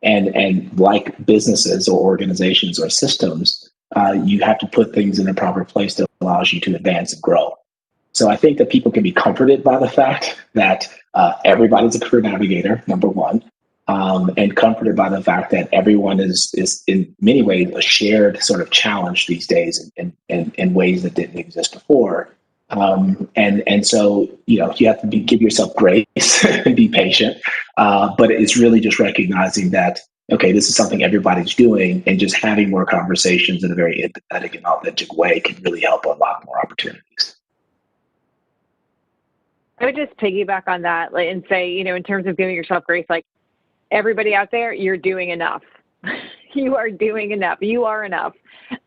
And like businesses or organizations or systems, you have to put things in a proper place that allows you to advance and grow. So I think that people can be comforted by the fact that everybody's a career navigator, number one, and comforted by the fact that everyone is in many ways a shared sort of challenge these days in ways that didn't exist before. And so, you have to give yourself grace and be patient. But it's really just recognizing that, okay, this is something everybody's doing, and just having more conversations in a very empathetic and authentic way can really help unlock more opportunities. I would just piggyback on that and say, in terms of giving yourself grace, like everybody out there, you're doing enough. You are doing enough. You are enough.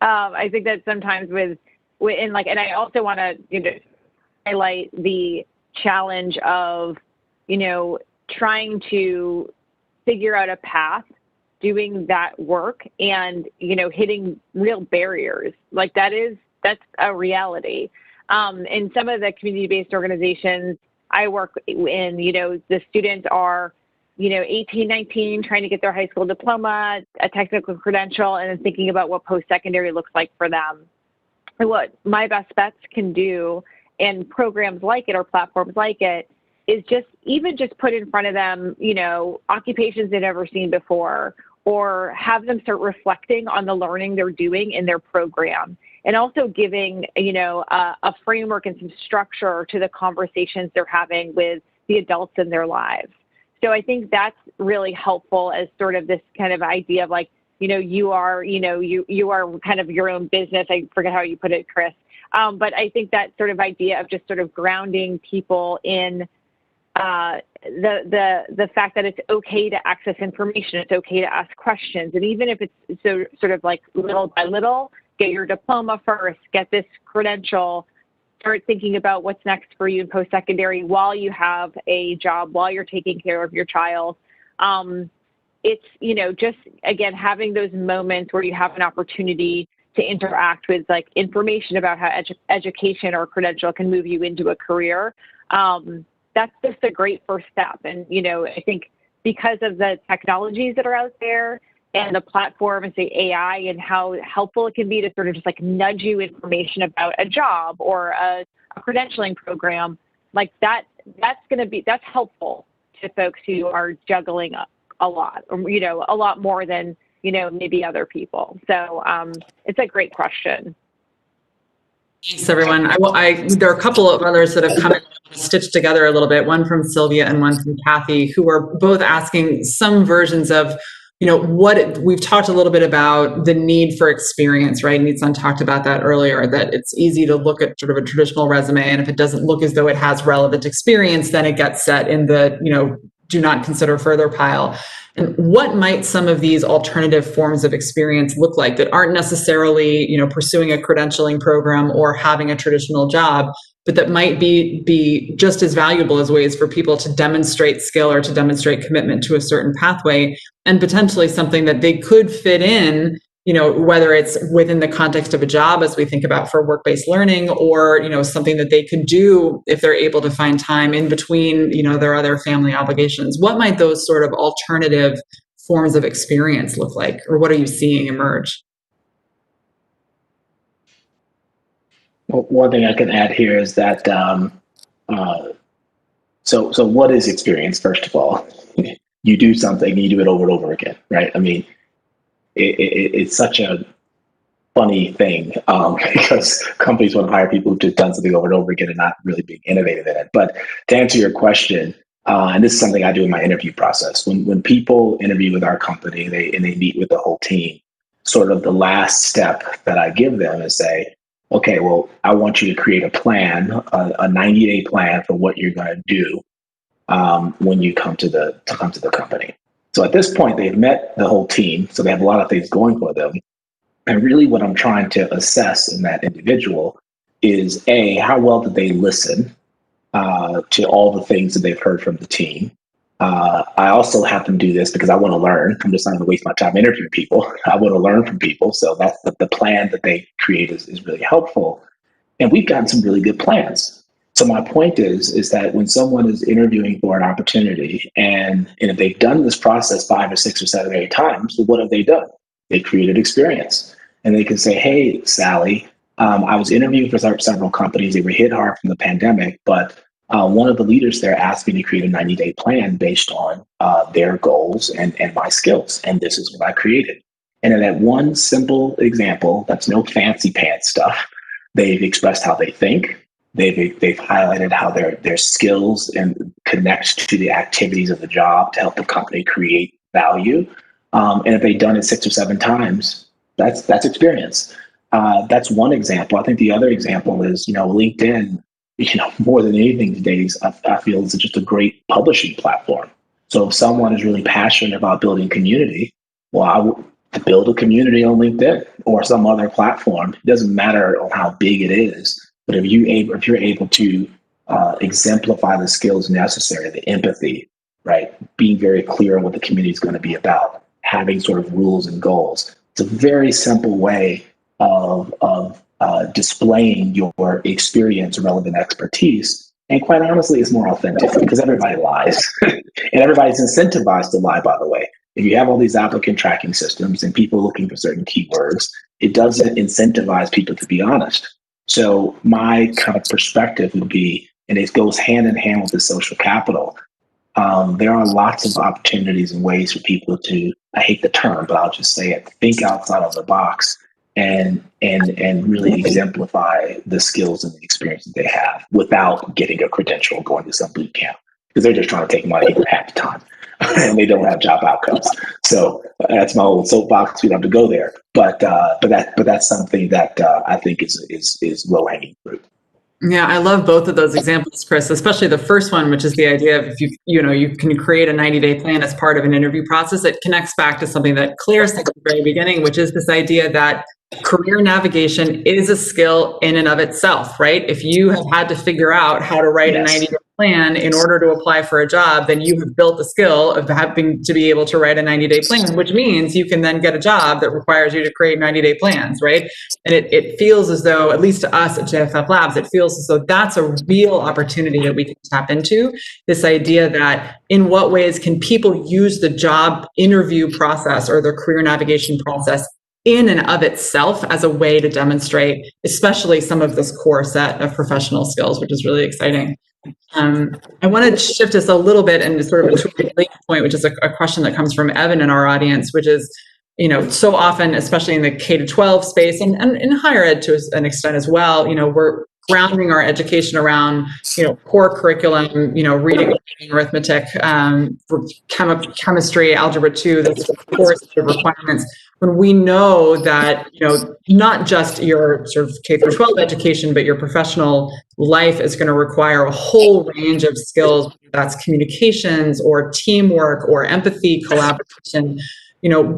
I think that sometimes and I also want to, highlight the challenge of, trying to figure out a path, doing that work, and, hitting real barriers. Like that's a reality. In some of the community-based organizations I work in, the students are, 18, 19, trying to get their high school diploma, a technical credential, and then thinking about what post-secondary looks like for them. And what My Best Bets can do, and programs like it or platforms like it, is just put in front of them, occupations they've never seen before, or have them start reflecting on the learning they're doing in their program, and also giving, a framework and some structure to the conversations they're having with the adults in their lives. So I think that's really helpful as sort of this kind of idea of like, you are kind of your own business. I forget how you put it, Chris. But I think that sort of idea of just sort of grounding people in the fact that it's okay to access information, it's okay to ask questions, and even if it's so sort of like little by little, get your diploma first, get this credential, start thinking about what's next for you in post-secondary while you have a job, while you're taking care of your child. It's, just, again, having those moments where you have an opportunity to interact with like information about how education or credential can move you into a career. That's just a great first step. And, I think because of the technologies that are out there and the platform and say AI and how helpful it can be to sort of just like nudge you information about a job or a credentialing program, like that's helpful to folks who are juggling a lot, or, a lot more than, maybe other people. So it's a great question. Thanks, everyone. There are a couple of others that have come in stitched together a little bit, one from Sylvia and one from Kathy, who are both asking some versions of, we've talked a little bit about the need for experience, right? Nitzan talked about that earlier, that it's easy to look at sort of a traditional resume, and if it doesn't look as though it has relevant experience, then it gets set in the, do not consider further pile. And what might some of these alternative forms of experience look like that aren't necessarily, pursuing a credentialing program or having a traditional job, but that might be just as valuable as ways for people to demonstrate skill or to demonstrate commitment to a certain pathway, and potentially something that they could fit in, whether it's within the context of a job, as we think about for work-based learning, or, something that they could do if they're able to find time in between, their other family obligations. What might those sort of alternative forms of experience look like, or what are you seeing emerge? Well, one thing I can add here is that, so what is experience, first of all? You do something and you do it over and over again, right? I mean, it's such a funny thing because companies want to hire people who've just done something over and over again and not really being innovative in it. But to answer your question, and this is something I do in my interview process, when people interview with our company, they meet with the whole team, sort of the last step that I give them is say, okay, well, I want you to create a plan, a 90-day plan for what you're going to do when you come to the company. So at this point, they've met the whole team, so they have a lot of things going for them. And really what I'm trying to assess in that individual is, A, how well did they listen to all the things that they've heard from the team? I also have them do this because I want to learn. I'm just not going to waste my time interviewing people. I want to learn from people. So that's the plan that they create is really helpful. And we've gotten some really good plans. So my point is that when someone is interviewing for an opportunity and if they've done this process 5 or 6 or 7 or 8 times, well, what have they done? They created experience. And they can say, hey, Sally, I was interviewing for several companies. They were hit hard from the pandemic, but one of the leaders there asked me to create a 90-day plan based on their goals and my skills. And this is what I created. And in that one simple example, that's no fancy pants stuff, they've expressed how they think. They've highlighted how their skills and connect to the activities of the job to help the company create value. And if they've done it 6 or 7 times, that's experience. That's one example. I think the other example is, LinkedIn, more than anything today, I feel is just a great publishing platform. So if someone is really passionate about building community, well, I would build a community on LinkedIn or some other platform. It doesn't matter on how big it is, but if you're able to exemplify the skills necessary, the empathy, right, being very clear on what the community is going to be about, having sort of rules and goals. It's a very simple way of displaying your experience or relevant expertise. And quite honestly, it's more authentic because everybody lies. And everybody's incentivized to lie, by the way. If you have all these applicant tracking systems and people looking for certain keywords, it doesn't incentivize people to be honest. So my kind of perspective would be, and it goes hand in hand with the social capital, there are lots of opportunities and ways for people to, I hate the term, but I'll just say it, think outside of the box and really exemplify the skills and the experience that they have without getting a credential, going to some boot camp, because they're just trying to take money half the time and they don't have job outcomes. So that's my old soapbox. We don't have to go there, but that's something that I think is low hanging fruit. Yeah, I love both of those examples, Chris, especially the first one, which is the idea of if you can create a 90-day plan as part of an interview process. It connects back to something that Clare said at the very beginning, which is this idea that career navigation is a skill in and of itself, right? If you have had to figure out how to write a 90-day plan in order to apply for a job, then you have built the skill of having to be able to write a 90-day plan, which means you can then get a job that requires you to create 90-day plans, right? And it feels as though, at least to us at JFFLabs, it feels as though that's a real opportunity that we can tap into. This idea that in what ways can people use the job interview process or the career navigation process in and of itself as a way to demonstrate, especially some of this core set of professional skills, which is really exciting. I want to shift us a little bit and sort of to a related point, which is a question that comes from Evan in our audience, which is, so often, especially in the K-12 space and in higher ed to an extent as well, we're grounding our education around, core curriculum, reading, arithmetic, chemistry, algebra 2, those core set of requirements. when we know that, not just your sort of K through 12 education, but your professional life is going to require a whole range of skills, whether that's communications or teamwork or empathy, collaboration.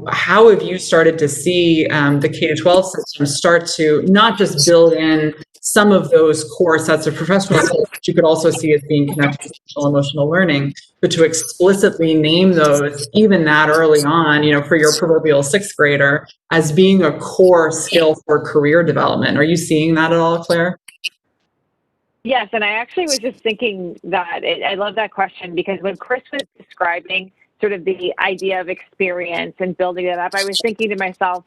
How have you started to see the K to 12 system start to not just build in some of those core sets of professional skills that you could also see as being connected to social emotional learning, but to explicitly name those even that early on, for your proverbial sixth grader as being a core skill for career development? Are you seeing that at all, Claire? Yes, and I actually was just thinking that I love that question, because when Chris was describing sort of the idea of experience and building it up, I was thinking to myself,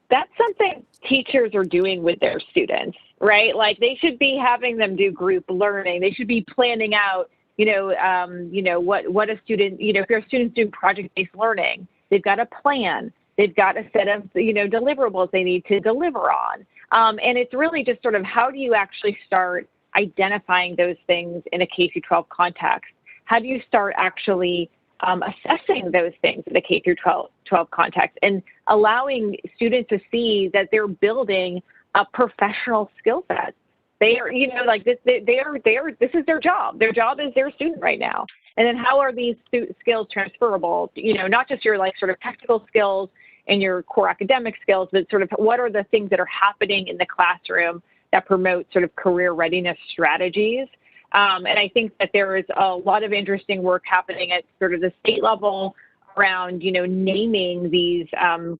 that's something teachers are doing with their students, right? Like, they should be having them do group learning. They should be planning out, what a student, if your student's doing project-based learning, they've got a plan. They've got a set of, deliverables they need to deliver on. And it's really just sort of, how do you actually start identifying those things in a K through 12 context? How do you start actually assessing those things in the K through 12 context, and allowing students to see that they're building a professional skill set? They are, this is their job. Their job is their student right now. And then how are these skills transferable? Not just your sort of technical skills and your core academic skills, but sort of what are the things that are happening in the classroom that promote sort of career readiness strategies? And I think that there is a lot of interesting work happening at sort of the state level around, naming these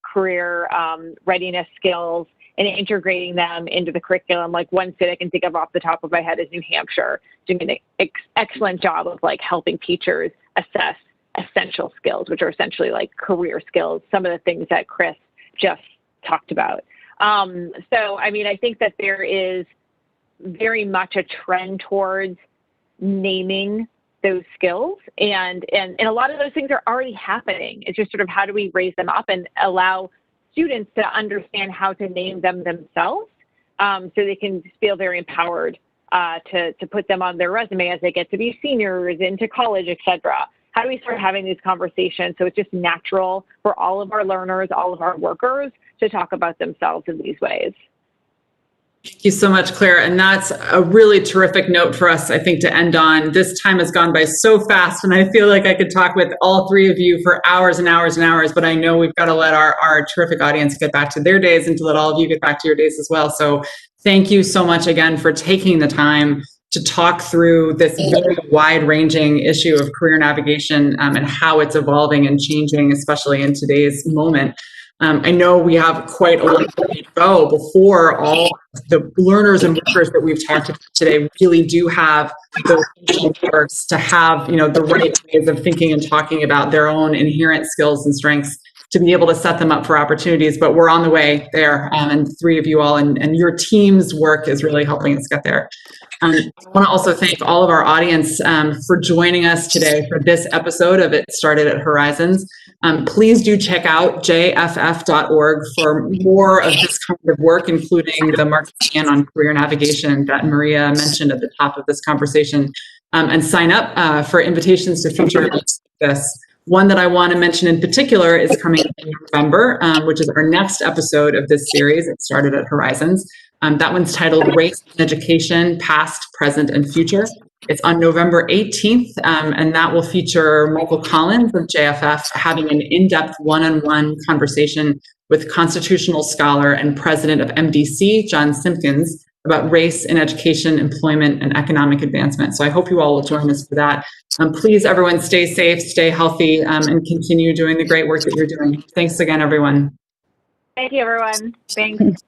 career readiness skills and integrating them into the curriculum. Like, one state I can think of off the top of my head is New Hampshire, doing an excellent job of I helping teachers assess essential skills, which are essentially career skills, some of the things that Chris just talked about. So, I think that there is very much a trend towards naming those skills, and a lot of those things are already happening. It's just sort of, how do we raise them up and allow students to understand how to name them themselves, so they can feel very empowered to put them on their resume as they get to be seniors, into college, et cetera. How do we start having these conversations so it's just natural for all of our learners, all of our workers, to talk about themselves in these ways? Thank you so much, Claire. And that's a really terrific note for us, I think, to end on. This time has gone by so fast, and I feel like I could talk with all three of you for hours and hours and hours, but I know we've got to let our terrific audience get back to their days, and to let all of you get back to your days as well. So thank you so much again for taking the time to talk through this very wide-ranging issue of career navigation, and how it's evolving and changing, especially in today's moment. I know we have quite a long way to go before all the learners and workers that we've talked to today really do have those works to have, the right ways of thinking and talking about their own inherent skills and strengths to be able to set them up for opportunities. But we're on the way there, and three of you all and your team's work is really helping us get there. I want to also thank all of our audience for joining us today for this episode of It Started at Horizons. Please do check out jff.org for more of this kind of work, including the market scan on career navigation that Maria mentioned at the top of this conversation, and sign up for invitations to future events like this. One that I want to mention in particular is coming in November, which is our next episode of this series. It Started at Horizons. That one's titled Race in Education, Past, Present, and Future. It's on November 18th, and that will feature Michael Collins of JFF having an in-depth one-on-one conversation with constitutional scholar and president of MDC, John Simpkins, about race in education, employment, and economic advancement. So I hope you all will join us for that. Please, everyone, stay safe, stay healthy, and continue doing the great work that you're doing. Thanks again, everyone. Thank you, everyone. Thanks.